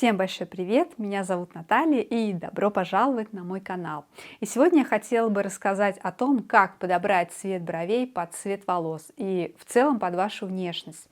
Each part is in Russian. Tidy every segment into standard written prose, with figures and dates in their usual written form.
Всем большой привет! Меня зовут Наталья и добро пожаловать на мой канал. И сегодня я хотела бы рассказать о том, как подобрать цвет бровей под цвет волос и в целом под вашу внешность.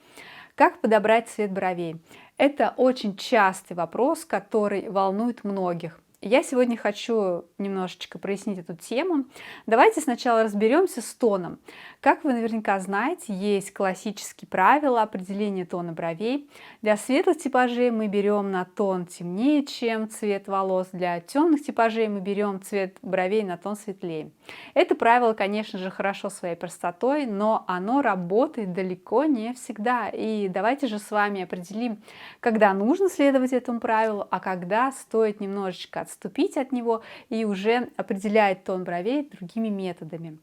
Как подобрать цвет бровей? Это очень частый вопрос, который волнует многих. Я сегодня хочу немножечко прояснить эту тему. Давайте сначала разберемся с тоном. Как вы наверняка знаете, есть классические правила определения тона бровей. Для светлых типажей мы берем на тон темнее, чем цвет волос. Для темных типажей мы берем цвет бровей на тон светлее. Это правило, конечно же, хорошо своей простотой, но оно работает далеко не всегда. И давайте же с вами определим, когда нужно следовать этому правилу, а когда стоит немножечко отступить от него и уже определять тон бровей другими методами.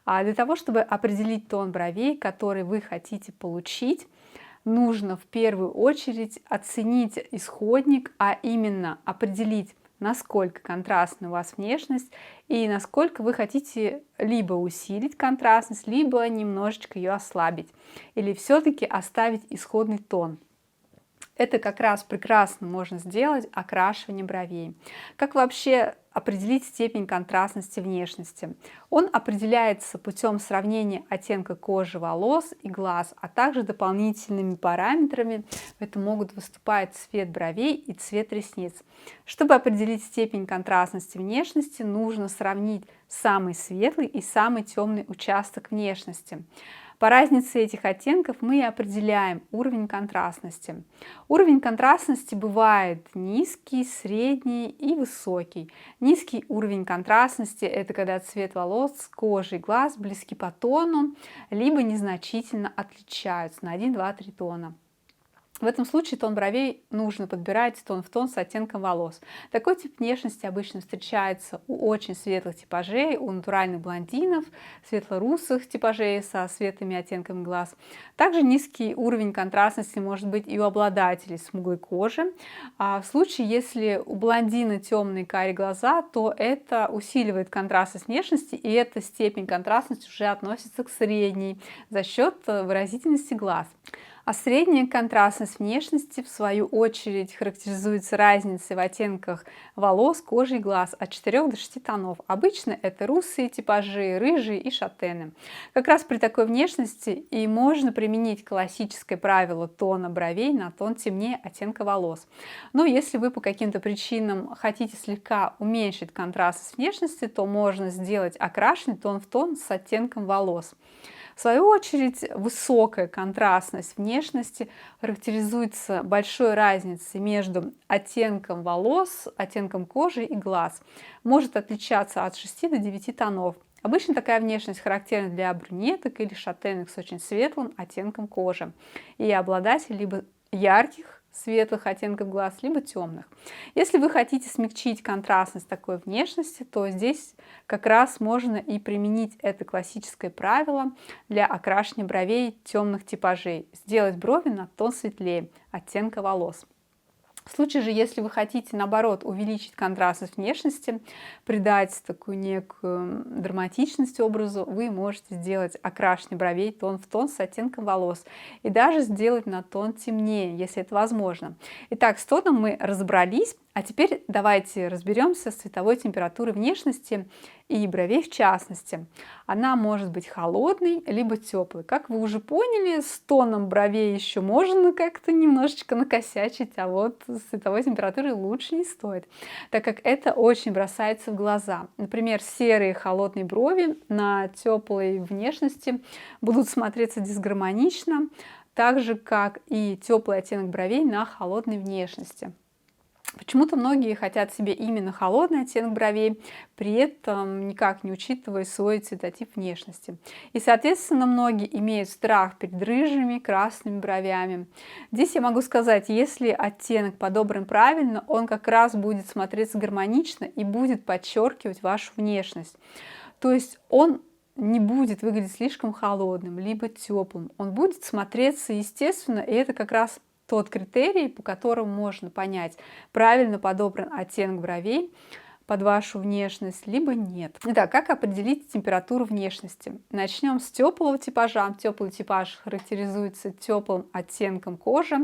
А для того, чтобы определить тон бровей, который вы хотите получить, нужно в первую очередь оценить исходник, а именно определить, насколько контрастна у вас внешность и насколько вы хотите либо усилить контрастность, либо немножечко ее ослабить, или все-таки оставить исходный тон. Это как раз прекрасно можно сделать окрашиванием бровей. Как вообще определить степень контрастности внешности? Он определяется путем сравнения оттенка кожи, волос и глаз, а также дополнительными параметрами. Это могут выступать цвет бровей и цвет ресниц. Чтобы определить степень контрастности внешности, нужно сравнить самый светлый и самый темный участок внешности. По разнице этих оттенков мы и определяем уровень контрастности. Уровень контрастности бывает низкий, средний и высокий. Низкий уровень контрастности – это когда цвет волос, кожи и глаз близки по тону, либо незначительно отличаются на 1, 2, 3 тона. В этом случае тон бровей нужно подбирать тон в тон с оттенком волос. Такой тип внешности обычно встречается у очень светлых типажей, у натуральных блондинов, светло-русых типажей со светлыми оттенками глаз. Также низкий уровень контрастности может быть и у обладателей смуглой кожи. А в случае, если у блондина темные карие глаза, то это усиливает контрастность внешности, и эта степень контрастности уже относится к средней за счет выразительности глаз. А средняя контрастность внешности, в свою очередь, характеризуется разницей в оттенках волос, кожи и глаз от 4 до 6 тонов. Обычно это русые типажи, рыжие и шатены. Как раз при такой внешности и можно применить классическое правило тона бровей на тон темнее оттенка волос. Но если вы по каким-то причинам хотите слегка уменьшить контрастность внешности, то можно сделать окрашенный тон в тон с оттенком волос. В свою очередь, высокая контрастность внешности характеризуется большой разницей между оттенком волос, оттенком кожи и глаз. Может отличаться от 6 до 9 тонов. Обычно такая внешность характерна для брюнеток или шатенок с очень светлым оттенком кожи и обладатель либо ярких, светлых оттенков глаз, либо темных. Если вы хотите смягчить контрастность такой внешности, то здесь как раз можно и применить это классическое правило для окрашивания бровей темных типажей. Сделать брови на тон светлее оттенка волос. В случае же, если вы хотите, наоборот, увеличить контрастность внешности, придать такую некую драматичность образу, вы можете сделать окрашивание бровей тон в тон с оттенком волос и даже сделать на тон темнее, если это возможно. Итак, с тоном мы разобрались. А теперь давайте разберемся с цветовой температурой внешности и бровей в частности. Она может быть холодной, либо теплой. Как вы уже поняли, с тоном бровей еще можно как-то немножечко накосячить, а вот с цветовой температурой лучше не стоит, так как это очень бросается в глаза. Например, серые холодные брови на теплой внешности будут смотреться дисгармонично, так же, как и теплый оттенок бровей на холодной внешности. Почему-то многие хотят себе именно холодный оттенок бровей, при этом никак не учитывая свой цветотип внешности. И, соответственно, многие имеют страх перед рыжими, красными бровями. Здесь я могу сказать, если оттенок подобран правильно, он как раз будет смотреться гармонично и будет подчеркивать вашу внешность. То есть он не будет выглядеть слишком холодным, либо теплым. Он будет смотреться естественно, и это как раз тот критерий, по которому можно понять, правильно подобран оттенок бровей под вашу внешность, либо нет. Итак, как определить температуру внешности? Начнем с теплого типажа. Теплый типаж характеризуется теплым оттенком кожи.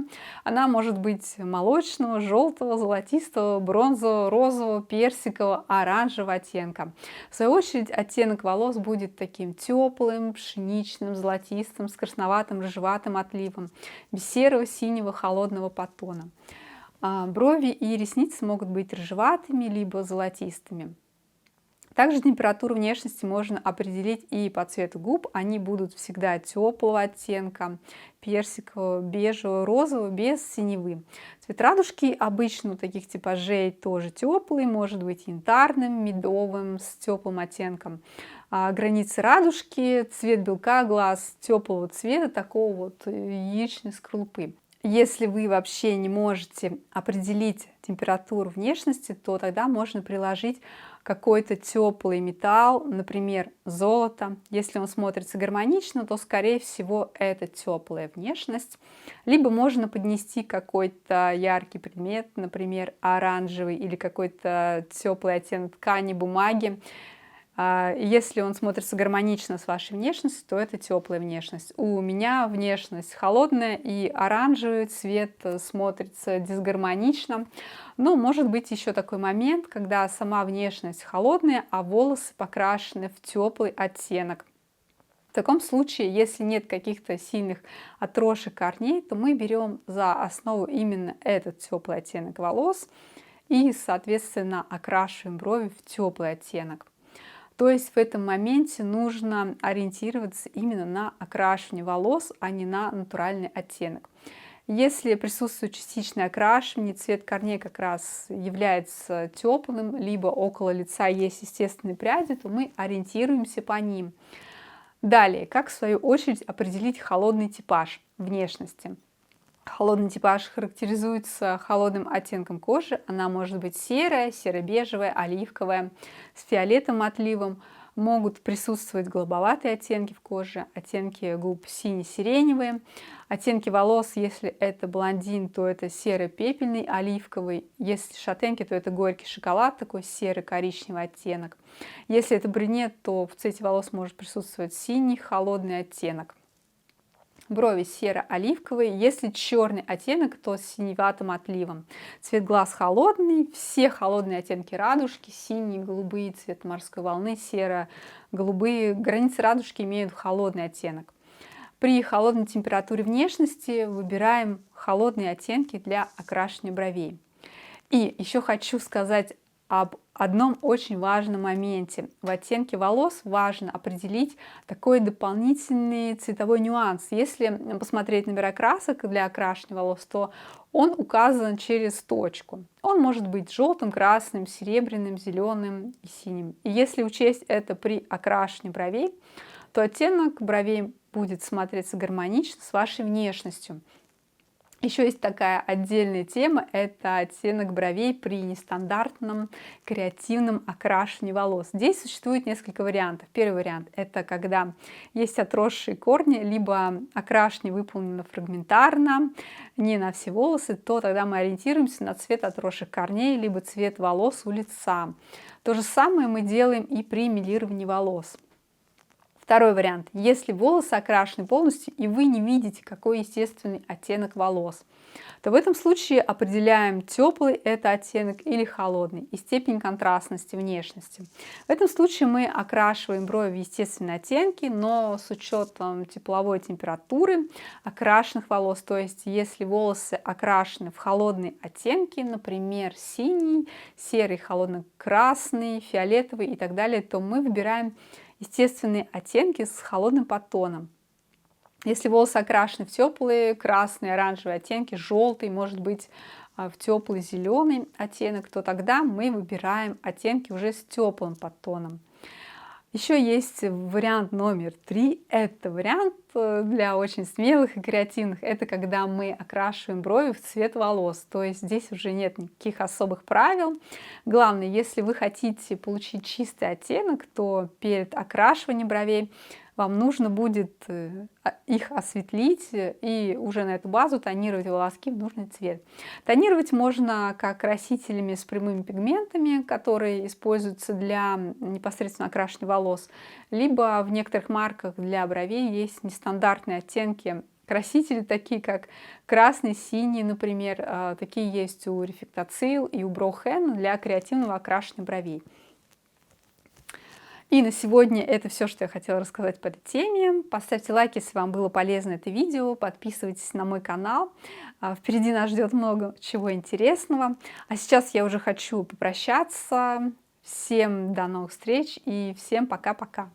Она может быть молочного, желтого, золотистого, бронзового, розового, персикового, оранжевого оттенка. В свою очередь, оттенок волос будет таким теплым, пшеничным, золотистым, с красноватым, рыжеватым отливом, без серого, синего, холодного подтона. Брови и ресницы могут быть рыжеватыми, либо золотистыми. Также температуру внешности можно определить и по цвету губ. Они будут всегда теплого оттенка, персикового, бежевого, розового, без синевы. Цвет радужки обычно у таких типажей тоже теплый, может быть янтарным, медовым, с теплым оттенком. Границы радужки, цвет белка глаз теплого цвета, такого вот яичной скорлупы. Если вы вообще не можете определить температуру внешности, то тогда можно приложить какой-то теплый металл, например, золото. Если он смотрится гармонично, то, скорее всего, это теплая внешность. Либо можно поднести какой-то яркий предмет, например, оранжевый или какой-то теплый оттенок ткани, бумаги. Если он смотрится гармонично с вашей внешностью, то это теплая внешность. У меня внешность холодная, и оранжевый цвет смотрится дисгармонично. Но может быть еще такой момент, когда сама внешность холодная, а волосы покрашены в теплый оттенок. В таком случае, если нет каких-то сильных отросших корней, то мы берем за основу именно этот теплый оттенок волос и, соответственно, окрашиваем брови в теплый оттенок. То есть в этом моменте нужно ориентироваться именно на окрашивание волос, а не на натуральный оттенок. Если присутствует частичное окрашивание, цвет корней как раз является теплым, либо около лица есть естественные пряди, то мы ориентируемся по ним. Далее, как в свою очередь определить холодный типаж внешности? Холодный типаж характеризуется холодным оттенком кожи. Она может быть серая, серо-бежевая, оливковая, с фиолетовым отливом. Могут присутствовать голубоватые оттенки в коже, оттенки губ сине-сиреневые. Оттенки волос, если это блондин, то это серо-пепельный, оливковый. Если шатенки, то это горький шоколад, такой серо-коричневый оттенок. Если это брюнет, то в цвете волос может присутствовать синий, холодный оттенок. Брови серо-оливковые, если черный оттенок, то с синеватым отливом. Цвет глаз холодный, все холодные оттенки радужки, синие, голубые, цвет морской волны, серо-голубые. Границы радужки имеют холодный оттенок. При холодной температуре внешности выбираем холодные оттенки для окрашивания бровей. И еще хочу сказать об одном очень важном моменте. В оттенке волос важно определить такой дополнительный цветовой нюанс. Если посмотреть набор красок для окрашивания волос, то он указан через точку. Он может быть желтым, красным, серебряным, зеленым и синим. И если учесть это при окрашивании бровей, то оттенок бровей будет смотреться гармонично с вашей внешностью. Еще есть такая отдельная тема, это оттенок бровей при нестандартном креативном окрашивании волос. Здесь существует несколько вариантов. Первый вариант – это когда есть отросшие корни, либо окрашивание выполнено фрагментарно, не на все волосы, то тогда мы ориентируемся на цвет отросших корней, либо цвет волос у лица. То же самое мы делаем и при мелировании волос. Второй вариант. Если волосы окрашены полностью, и вы не видите, какой естественный оттенок волос, то в этом случае определяем, теплый это оттенок или холодный, и степень контрастности внешности. В этом случае мы окрашиваем брови в естественные оттенки, но с учетом тепловой температуры окрашенных волос. То есть, если волосы окрашены в холодные оттенки, например, синий, серый, холодно-красный, фиолетовый и так далее, то мы выбираем естественные оттенки с холодным подтоном. Если волосы окрашены в теплые, красные, оранжевые оттенки, желтый, может быть, в теплый зеленый оттенок, то тогда мы выбираем оттенки уже с теплым подтоном. Еще есть вариант номер 3. Это вариант для очень смелых и креативных. Это когда мы окрашиваем брови в цвет волос. То есть здесь уже нет никаких особых правил. Главное, если вы хотите получить чистый оттенок, то перед окрашиванием бровей вам нужно будет их осветлить и уже на эту базу тонировать волоски в нужный цвет. Тонировать можно как красителями с прямыми пигментами, которые используются для непосредственно окрашивания волос, либо в некоторых марках для бровей есть нестандартные оттенки красители, такие как красный, синий, например. Такие есть у Reflectacil и у Brow для креативного окрашивания бровей. И на сегодня это все, что я хотела рассказать по этой теме. Поставьте лайк, если вам было полезно это видео, подписывайтесь на мой канал. Впереди нас ждет много чего интересного. А сейчас я уже хочу попрощаться. Всем до новых встреч и всем пока-пока.